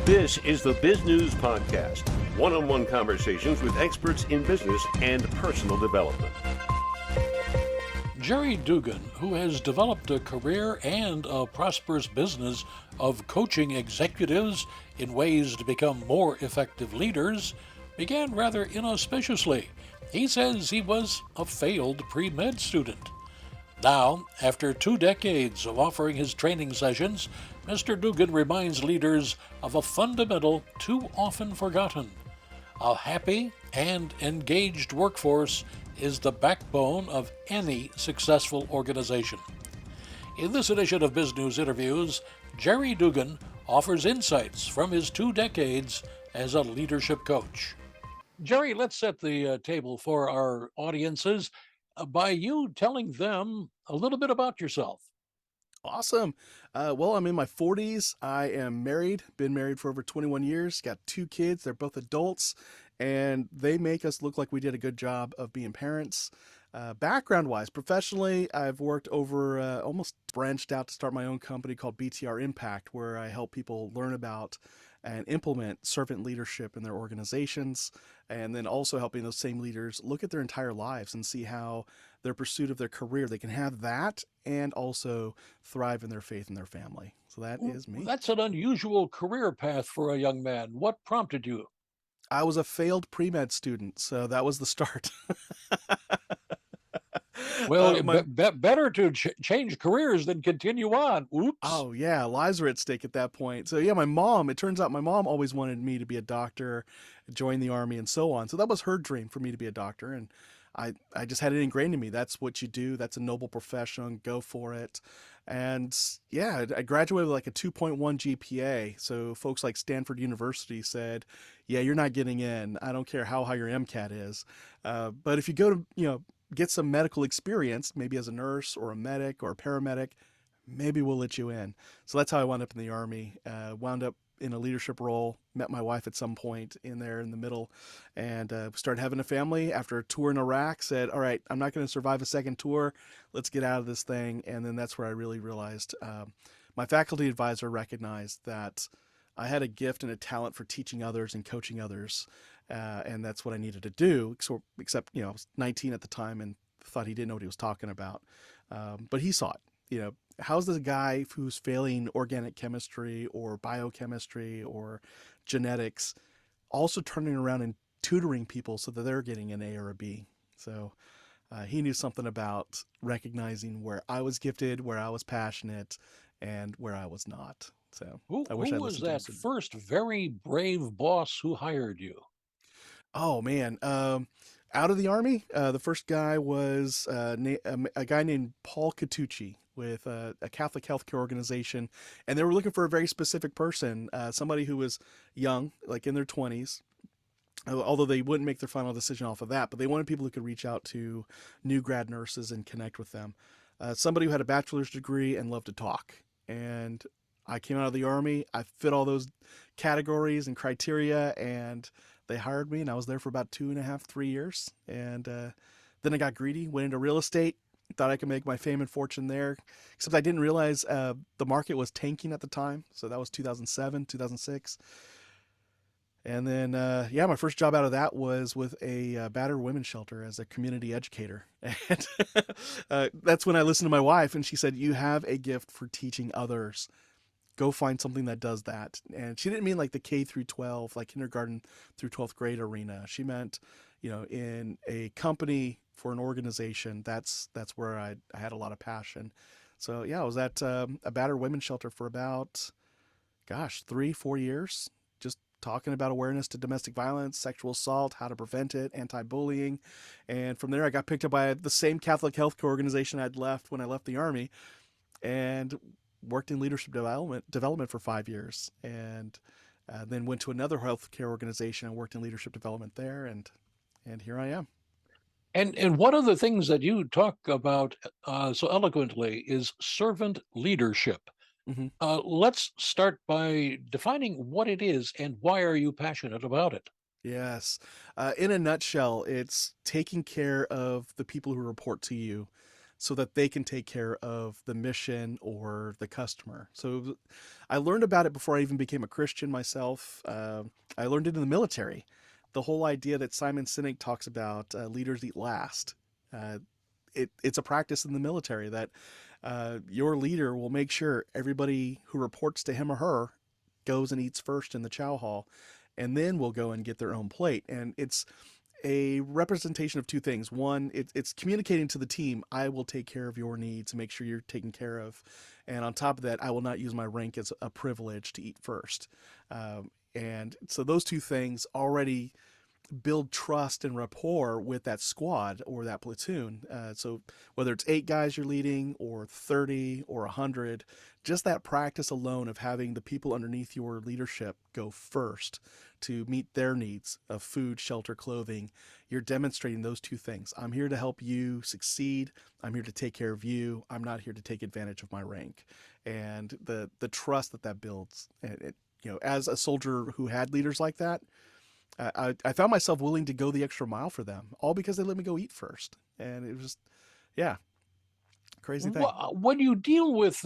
This is the Biz News Podcast, one-on-one conversations with experts in business and personal development. Jerry Dugan, who has developed a career and a prosperous business of coaching executives in ways to become more effective leaders, began rather inauspiciously. He says he was a failed pre-med student. Now, after 2 decades of offering his training sessions, Mr. Dugan reminds leaders of a fundamental too often forgotten. A happy and engaged workforce is the backbone of any successful organization. In this edition of Bizgnus Interviews, Jerry Dugan offers insights from his 2 decades as a leadership coach. Jerry, let's set the table for our audiences by you telling them a little bit about yourself. Awesome. Well, I'm in my 40s. I am married, been married for over 21 years, got 2 kids. They're both adults, and they make us look like we did a good job of being parents. Background-wise, professionally, I've worked over, almost branched out to start my own company called BTR Impact, where I help people learn about and implement servant leadership in their organizations, and then also helping those same leaders look at their entire lives and see how their pursuit of their career, they can have that and also thrive in their faith and their family. So that is me. That's an unusual career path for a young man. What prompted you? I was a failed pre-med student, so that was the start. Well, better to change careers than continue on. Oops. Oh, yeah, lives were at stake at that point. So, yeah, it turns out my mom always wanted me to be a doctor, join the Army, and so on. So that was her dream, for me to be a doctor, and I just had it ingrained in me. That's what you do. That's a noble profession. Go for it. And yeah, I graduated with like a 2.1 GPA. So folks like Stanford University said, yeah, you're not getting in. I don't care how high your MCAT is. But if you go to, get some medical experience, maybe as a nurse or a medic or a paramedic, maybe we'll let you in. So that's how I wound up in the Army, wound up in a leadership role, met my wife at some point in there in the middle, and started having a family. After a tour in Iraq, said, all right, I'm not going to survive a second tour. Let's get out of this thing. And then that's where I really realized my faculty advisor recognized that I had a gift and a talent for teaching others and coaching others. And that's what I needed to do, except, I was 19 at the time and thought he didn't know what he was talking about. But he saw it, how's the guy who's failing organic chemistry or biochemistry or genetics also turning around and tutoring people so that they're getting an A or a B? So he knew something about recognizing where I was gifted, where I was passionate, and where I was not. So Who I wish I was listened to him that sooner. first very brave boss who hired you? Oh man, out of the Army, the first guy was a guy named Paul Catucci with a Catholic healthcare organization, and they were looking for a very specific person, somebody who was young, like in their 20s, although they wouldn't make their final decision off of that, but they wanted people who could reach out to new grad nurses and connect with them. Somebody who had a bachelor's degree and loved to talk. And I came out of the Army, I fit all those categories and criteria, and they hired me, and I was there for about 2.5, 3 years. And then I got greedy, went into real estate, thought I could make my fame and fortune there, except I didn't realize the market was tanking at the time. So that was 2007, 2006. And then, my first job out of that was with a battered women's shelter as a community educator. And that's when I listened to my wife, and she said, you have a gift for teaching others. Go find something that does that. And she didn't mean like the K through 12, like kindergarten through 12th grade arena. She meant, in a company for an organization, that's where I had a lot of passion. So yeah, I was at a battered women's shelter for about, 3-4 years, just talking about awareness to domestic violence, sexual assault, how to prevent it, anti-bullying. And from there, I got picked up by the same Catholic healthcare organization I'd left when I left the Army, and worked in leadership development for 5 years, and then went to another healthcare organization and worked in leadership development there, and here I am. And one of the things that you talk about so eloquently is servant leadership. Mm-hmm. Let's start by defining what it is and why are you passionate about it? Yes. In a nutshell, it's taking care of the people who report to you. so that they can take care of the mission or the customer. So I learned about it before I even became a Christian myself. I learned it in the military. The whole idea that Simon Sinek talks about, leaders eat last. Uh, it's a practice in the military that your leader will make sure everybody who reports to him or her goes and eats first in the chow hall, and then will go and get their own plate. And it's a representation of two things. One, it's communicating to the team, I will take care of your needs, make sure you're taken care of. And on top of that, I will not use my rank as a privilege to eat first. And so those two things already build trust and rapport with that squad or that platoon. So whether it's 8 guys you're leading or 30 or 100, just that practice alone of having the people underneath your leadership go first to meet their needs of food, shelter, clothing, you're demonstrating those two things. I'm here to help you succeed. I'm here to take care of you. I'm not here to take advantage of my rank. And the trust that builds, as a soldier who had leaders like that, I found myself willing to go the extra mile for them, all because they let me go eat first. And it was just, yeah, crazy thing. When you deal with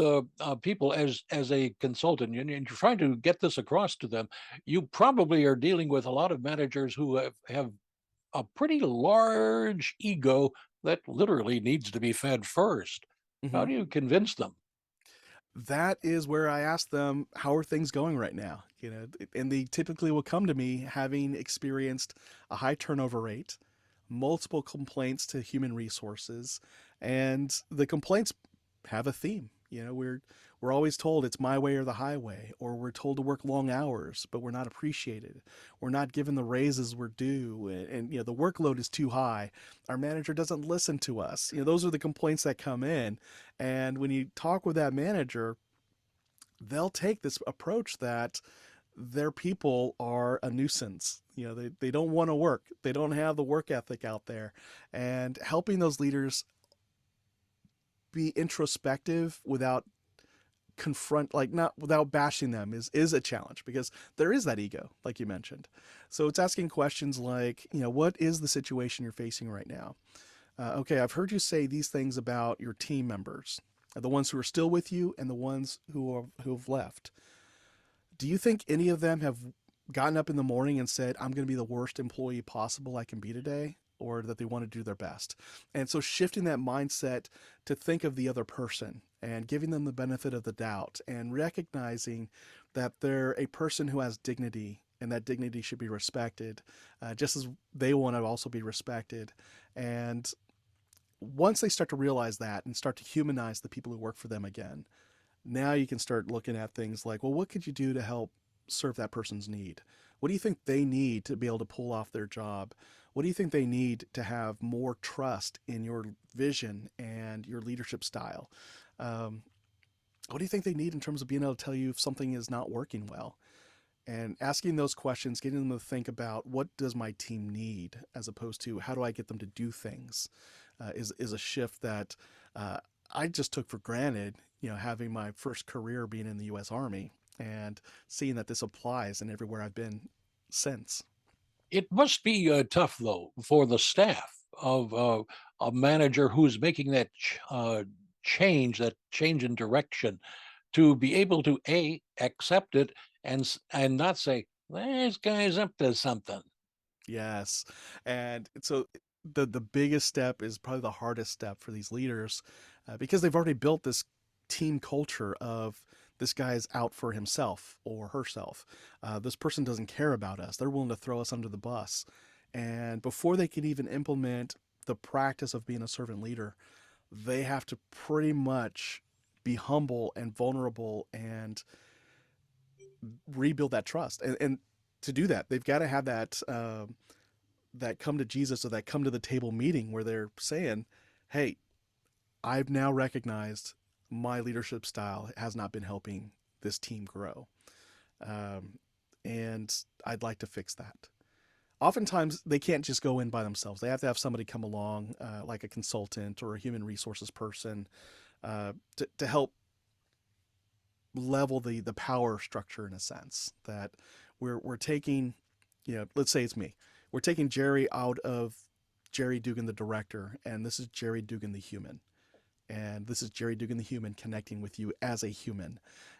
people as a consultant and you're trying to get this across to them, you probably are dealing with a lot of managers who have a pretty large ego that literally needs to be fed first. How Hmm. do you convince them? That is where I ask them, how are things going right now? And they typically will come to me having experienced a high turnover rate, multiple complaints to human resources, and the complaints have a theme. We're always told it's my way or the highway, or we're told to work long hours, but we're not appreciated. We're not given the raises we're due, and the workload is too high. Our manager doesn't listen to us. Those are the complaints that come in, and when you talk with that manager, they'll take this approach that their people are a nuisance. They don't want to work. They don't have the work ethic out there, and helping those leaders be introspective without not without bashing them is a challenge, because there is that ego, like you mentioned. So it's asking questions like, what is the situation you're facing right now? Okay, I've heard you say these things about your team members, the ones who are still with you and the ones who have left. Do you think any of them have gotten up in the morning and said, I'm going to be the worst employee possible I can be today? Or that they want to do their best? And so shifting that mindset to think of the other person and giving them the benefit of the doubt and recognizing that they're a person who has dignity, and that dignity should be respected, just as they want to also be respected. And once they start to realize that and start to humanize the people who work for them again, now you can start looking at things like, well, what could you do to help serve that person's need? What do you think they need to be able to pull off their job? What do you think they need to have more trust in your vision and your leadership style? What do you think they need in terms of being able to tell you if something is not working well? And asking those questions, getting them to think about, what does my team need, as opposed to how do I get them to do things, is a shift that I just took for granted, having my first career being in the U.S. Army and seeing that this applies in everywhere I've been since. It must be tough, though, for the staff of a manager who's making that change in direction, to be able to accept it and not say, this guy's up to something. Yes. And so the biggest step is probably the hardest step for these leaders, because they've already built this team culture of, this guy's out for himself or herself. This person doesn't care about us. They're willing to throw us under the bus. And before they can even implement the practice of being a servant leader, they have to pretty much be humble and vulnerable and rebuild that trust. And to do that, they've got to have that come to Jesus or that come to the table meeting where they're saying, hey, I've now recognized my leadership style has not been helping this team grow. And I'd like to fix that. Oftentimes, they can't just go in by themselves. They have to have somebody come along, like a consultant or a human resources person, to help level the power structure, in a sense that we're taking, let's say it's me. We're taking Jerry out of Jerry Dugan, the director, and this is Jerry Dugan, the human. And this is Jerry Dugan, the human, connecting with you as a human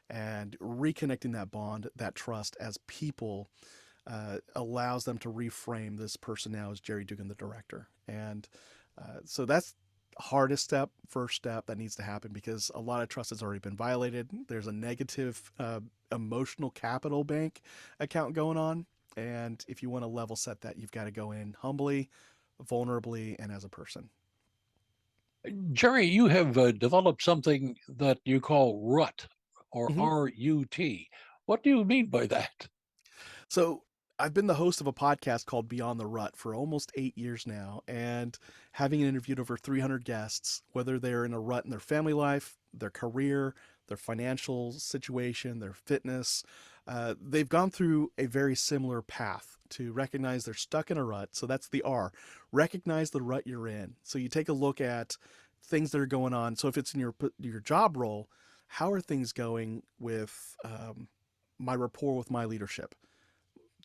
and reconnecting that bond, that trust as people allows them to reframe this person now as Jerry Dugan, the director. And so that's hardest step, first step that needs to happen because a lot of trust has already been violated. There's a negative emotional capital bank account going on. And if you want to level set that, you've got to go in humbly, vulnerably, and as a person. Jerry, you have developed something that you call RUT, or Mhm. RUT. What do you mean by that? So I've been the host of a podcast called Beyond the Rut for almost 8 years now, and having interviewed over 300 guests, whether they're in a rut in their family life, their career, their financial situation, their fitness, they've gone through a very similar path to recognize they're stuck in a rut. So that's the R. Recognize the rut you're in. So you take a look at things that are going on. So if it's in your job role, how are things going with my rapport with my leadership?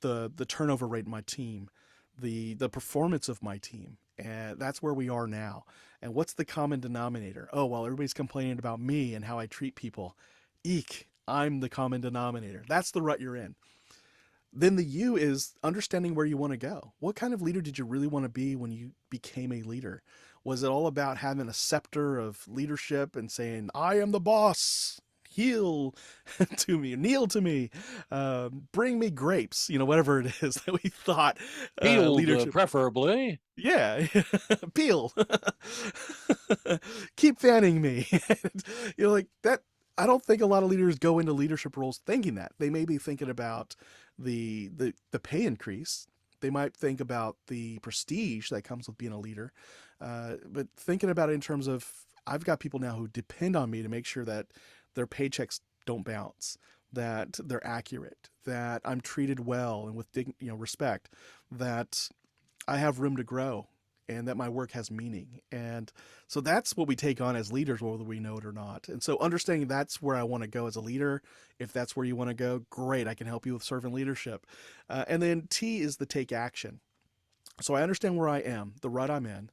The turnover rate in my team, the performance of my team, and that's where we are now. And what's the common denominator? Oh, well, everybody's complaining about me and how I treat people. Eek, I'm the common denominator. That's the rut you're in. Then the U is understanding where you want to go. What kind of leader did you really want to be when you became a leader? Was it all about having a scepter of leadership and saying, I am the boss? Heel to me, kneel to me, bring me grapes, whatever it is that we thought Peeled, leadership. preferably. Yeah, peel. Keep fanning me. Like that. I don't think a lot of leaders go into leadership roles thinking that. They may be thinking about the pay increase. They might think about the prestige that comes with being a leader, but thinking about it in terms of I've got people now who depend on me to make sure that their paychecks don't bounce, that they're accurate, that I'm treated well and with respect, that I have room to grow, and that my work has meaning. And so that's what we take on as leaders, whether we know it or not. And so understanding that's where I want to go as a leader. If that's where you want to go, great. I can help you with servant leadership. And then T is the take action. So I understand where I am, the rut I'm in.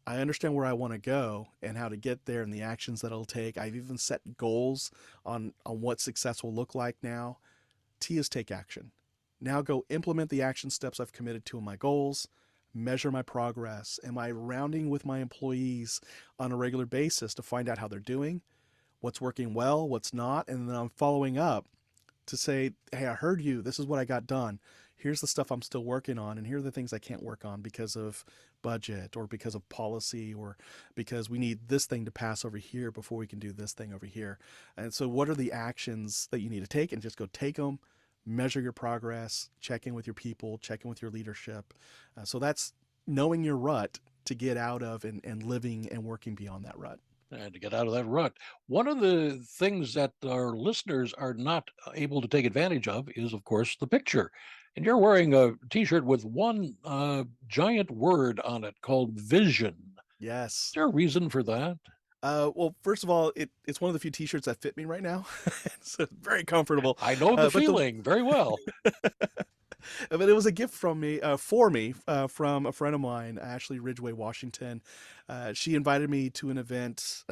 I understand where I want to go and how to get there and the actions that it'll take. I've even set goals on what success will look like now. T is take action. Now go implement the action steps I've committed to in my goals, measure my progress. Am I rounding with my employees on a regular basis to find out how they're doing, what's working well, what's not, and then I'm following up to say, hey, I heard you. This is what I got done. Here's the stuff I'm still working on, and here are the things I can't work on because of budget or because of policy or because we need this thing to pass over here before we can do this thing over here. And so what are the actions that you need to take? And just go take them, measure your progress, check in with your people, check in with your leadership. So that's knowing your rut to get out of and living and working beyond that rut. And to get out of that rut. One of the things that our listeners are not able to take advantage of is, of course, the picture. And you're wearing a T-shirt with one giant word on it called vision. Yes. Is there a reason for that? Well, first of all, it's one of the few T-shirts that fit me right now. So it's very comfortable. I know the feeling very well. But it was a gift from me, from a friend of mine, Ashley Ridgway, Washington. She invited me to an event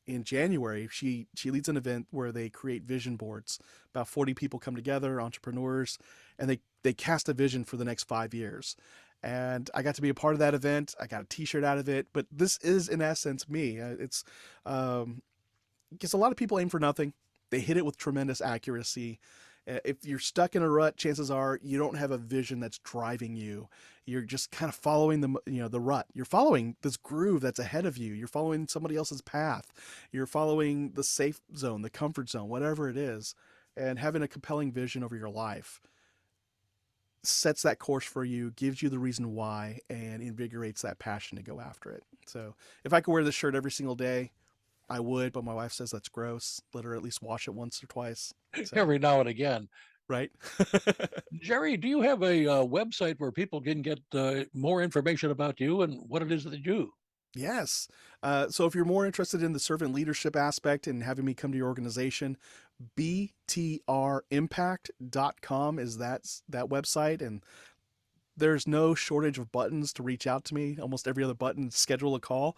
in January. She leads an event where they create vision boards. About 40 people come together, entrepreneurs, and they cast a vision for the next 5 years. And I got to be a part of that event. I got a T-shirt out of it. But this is, in essence, me. It's because a lot of people aim for nothing. They hit it with tremendous accuracy. If you're stuck in a rut, chances are you don't have a vision that's driving you. You're just kind of following the rut. You're following this groove that's ahead of you. You're following somebody else's path. You're following the safe zone, the comfort zone, whatever it is. And having a compelling vision over your life sets that course for you, gives you the reason why, and invigorates that passion to go after it. So if I could wear this shirt every single day, I would, but my wife says that's gross. Let her at least wash it once or twice. So, Every now and again. right? Jerry, do you have a website where people can get more information about you and what it is that you do? Yes. So if you're more interested in the servant leadership aspect and having me come to your organization, btrimpact.com is that website. And there's no shortage of buttons to reach out to me. Almost every other button, schedule a call.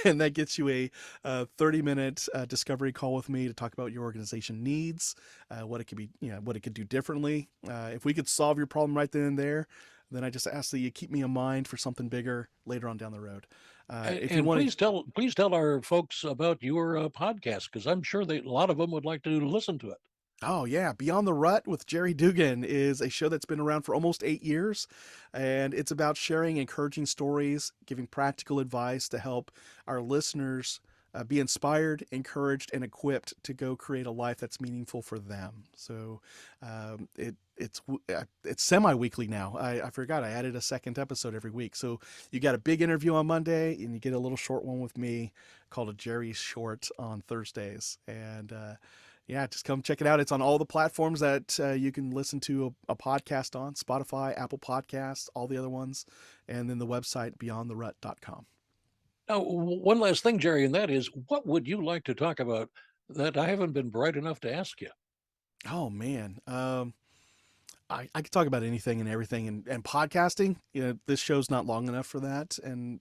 And that gets you a 30-minute discovery call with me to talk about your organization needs, what it could be, what it could do differently. If we could solve your problem right then and there, then I just ask that you keep me in mind for something bigger later on down the road. If you And want please tell our folks about your podcast, because I'm sure a lot of them would like to listen to it. Oh, yeah. Beyond the Rut with Jerry Dugan is a show that's been around for almost 8 years. And it's about sharing encouraging stories, giving practical advice to help our listeners be inspired, encouraged, and equipped to go create a life that's meaningful for them. So it's semi-weekly now. I forgot I added a second episode every week. So you got a big interview on Monday, and you get a little short one with me called a Jerry Short on Thursdays. And yeah, just come check it out. It's on all the platforms that you can listen to a podcast on: Spotify, Apple Podcasts, all the other ones, and then the website beyondtherut.com. Now, one last thing, Jerry, and that is, what would you like to talk about that I haven't been bright enough to ask you? Oh, man. I could talk about anything and everything, and podcasting. This show's not long enough for that. And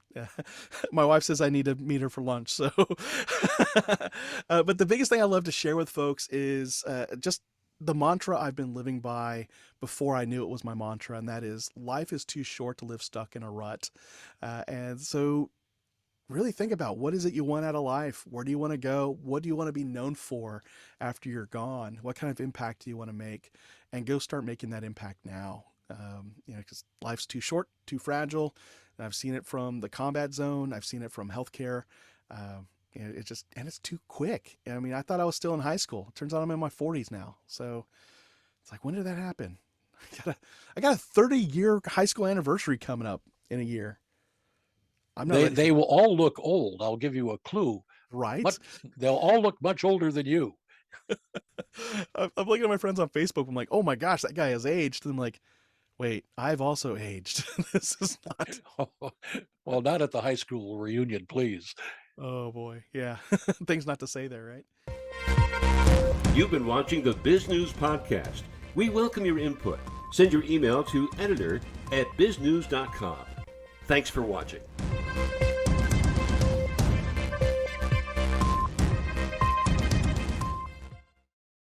my wife says I need to meet her for lunch. So, but the biggest thing I love to share with folks is just the mantra I've been living by before I knew it was my mantra. And that is, life is too short to live stuck in a rut. And so really think about, what is it you want out of life? Where do you want to go? What do you want to be known for after you're gone? What kind of impact do you want to make? And go start making that impact now. Because life's too short, too fragile. And I've seen it from the combat zone. I've seen it from healthcare. It's too quick. I mean, I thought I was still in high school. It turns out I'm in my 40s now. So it's like, when did that happen? I got a 30-year high school anniversary coming up in a year. They will all look old. I'll give you a clue. Right? But they'll all look much older than you. I'm looking at my friends on Facebook. I'm like, oh my gosh, that guy has aged. And I'm like, wait, I've also aged. This is not. Well, not at the high school reunion, please. Oh boy. Yeah. Things not to say there, right? You've been watching the Biz News Podcast. We welcome your input. Send your email to editor@biznews.com. Thanks for watching.